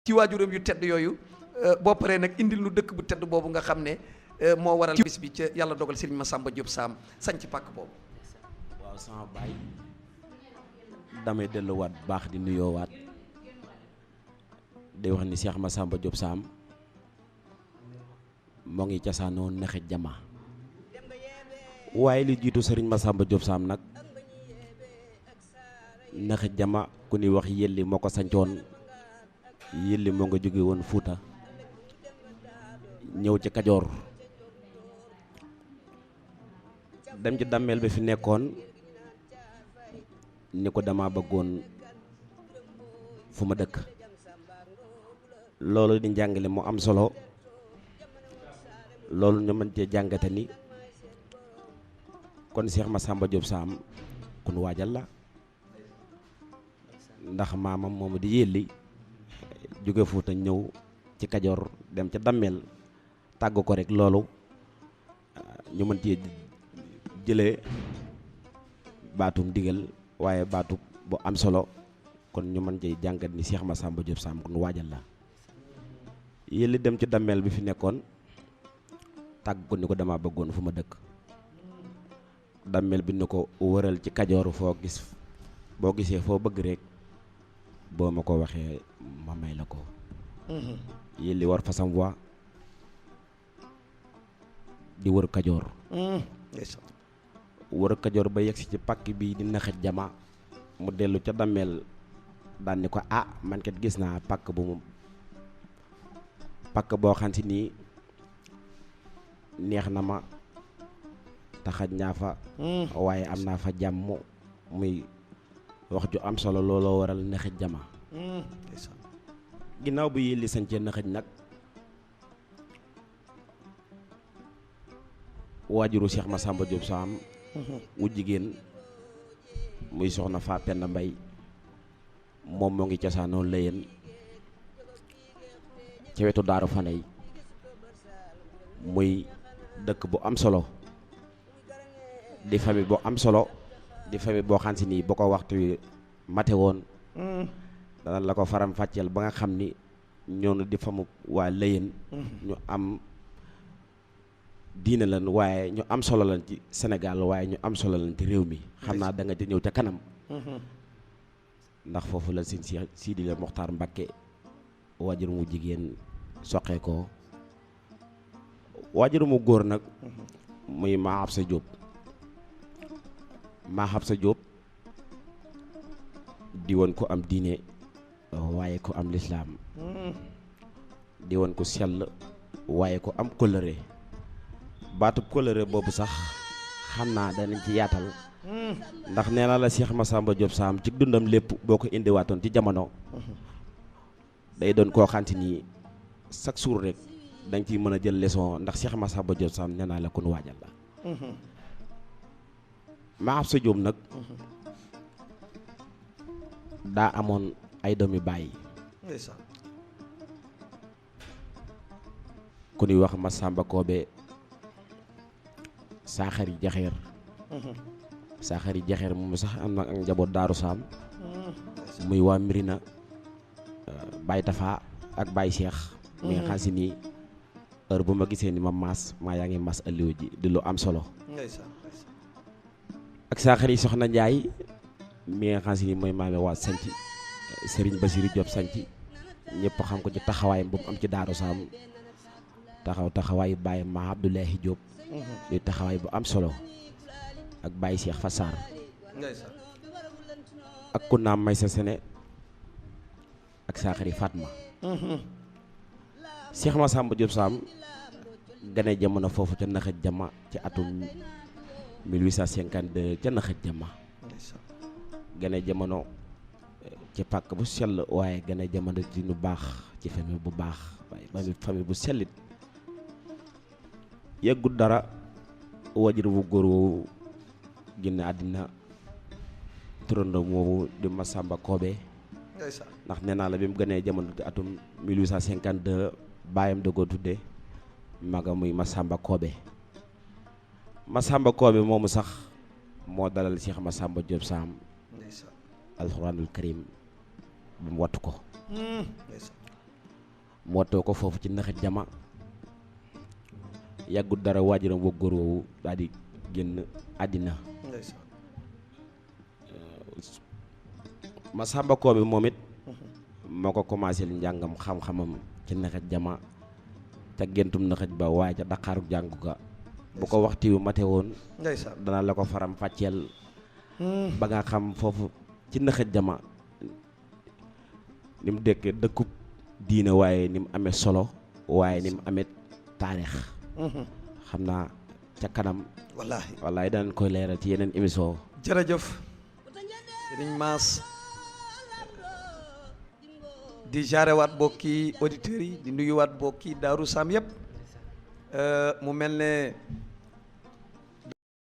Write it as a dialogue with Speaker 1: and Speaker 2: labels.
Speaker 1: ci waajuram yu tedd yooyu boo paree nag indil nu dëkk bu tedd boobu nga xam ne moo waral bis bi ca yàlla dogal Serigne Massamba Diop Sam sanc pàkk boobu.
Speaker 2: waaw sama baay damay delluwaat baax di nuyoowaat di wax ni Cheikh Massamba Diop Sam moo ngi casaanoo nexe jama waaye li jiitu Serigne Massamba Diop Sam nag nexe jama ku ni wax yelli moo ko sancoon yelli moo nga jóge woon Fuuta ñëw ci Kajoor dem ci dammeel bi fi nekkoon ni ko dama bëggoon fu ma dëkk loolu di njàngale mu am solo loolu ñu mën cee jàngate ni kon Cheikh Massamba Diop Sam kun waajal la ndax maamam moomu di yelli jóge Fuuta ñëw ci Kajoor dem ca dammeel tàgg ko rek loolu ñu mën cee jëlee baatum digal waaye baatu bu am solo kon ñu mën cee jàngat ni Cheikh Massamba Diop Sam kun waajal la yelli dem ci dammeel bi fi nekkoon tàgg ko ni ko dama bëggoon fu ma dëkk dammeel bi ni ko wëral ci Kajoor foo gis boo gisee foo bëgg rek boo ma ko waxee ma may la ko yelli war fasam wa di wër Kajoor wër Kajoor ba yegsi ci pàkk bi di naxet jama mu dellu ca dammeel daan ni ko man kat gis naa pàkk boo xam si nii neex na ma taxaj naa fa waaye am naa fa jàmm muy wax ju am solo looloo waral naxet jama ginnaaw bi yelli sañcee naxet nag waajuru Cheikh Massamba Diop Sam wu jigéen muy soxna Faa Penda Mbay moom moo ngi cosaanoo Layeen ci wetu Daaru Fanay muy dëkk bu am solo di famille bu am solo di famille boo xam si nii boo ko waxtu wi mate woon dana la ko faram fàcceel ba nga xam ni ñoonu di famu waa Layeen ñu am diine lan waaye ñu am solo lan ci Sénégal waaye ñu am solo lan ci réew mi xam naa da nga ci ñëw ca kanam ndax foofu la sëñ Sidi la Moxtaar Mbakke waajur mu jigéen soqee ko waajur mu góor nag muy maa Absa Diop di woon ko am diine waaye ko am lislaam di woon ko sell waaye ko am kóllëre baatub kóllëre boobu sax xam naa danañ ci yaatal ndax nee na la Cheikh Massamba Diop Sam ci dundam lépp boo ko indiwaatoon ci jamono day doon koo xanti nii chaque jour rek dañ ciy mën a jël leçon ndax Cheikh Massamba Diop Sam nee naa la kon waajal la maa Absa Diop nag daa amoon ay doomi bàyyi ku ñuy wax Massamba Koobe Saaxari Jaxeer moom sax am na ak njaboot Daaru Sam muy waa Mirina Baye Tafa ak Baye Cheikh mi nga xam si nii heure bu ma gisee ni ma maas maa yaa ngi maas alliwa ji di lu am solo ak Saaxari Soxna Njaay mi nga xam si nii mooy maame waa sanc Serigne Basiru Diop sanc ñëpp xam ko ci taxawaayam bu mu am ci Daaru Sam taxawaayu Baye ma Abdoulahi Diop di taxawaay bu am solo ak Baye Cheikh Fassar ak ku naam may sa sene ak Saaxari Fatma Cheikh Massamba Diop Sam gane jamono foofu ca naxet jama ci atum 1852 ca naxet jama gane jamono ci pàkk bu sell waaye gane jamono ci nu baax ci famille bu baax waaye famille bu sellit yeggut dara wajur bu góor woowu génn àddina turandoo moomu di Massamba Koobe ndax nee naa la bi mu gënee jamono ci atum 1852 baayam da ko tudde maga muy Massamba Koobe moomu sax moo dalal Cheikh Massamba Diop Sam alxuraanul karim ba mu wattu ko mu wattoo ko foofu ci naxit jama yàggut dara waajuram woo góor woowu daal di génn àddina. Masamba Koobe moom it moo ko commencé njàngam xam-xamam ci naxit jama ca gentum naxit ba waaye ca daqaaru jàngu ga bu ko waxtu wi mate woon dana la ko faram fàcceel ba nga xam foofu ci naxit jama ni mu dekkee dëkkub diine waaye ni mu amee solo waaye ni mu amee taarix xam naa ca kanam wallaahi danañ koy leeral ci yeneen émission.
Speaker 1: jërëjëf Serigne Mass di jaarewaat bokki auditeurs yi di nuyuwaat bokki Daaru Sam yëpp mu mel ne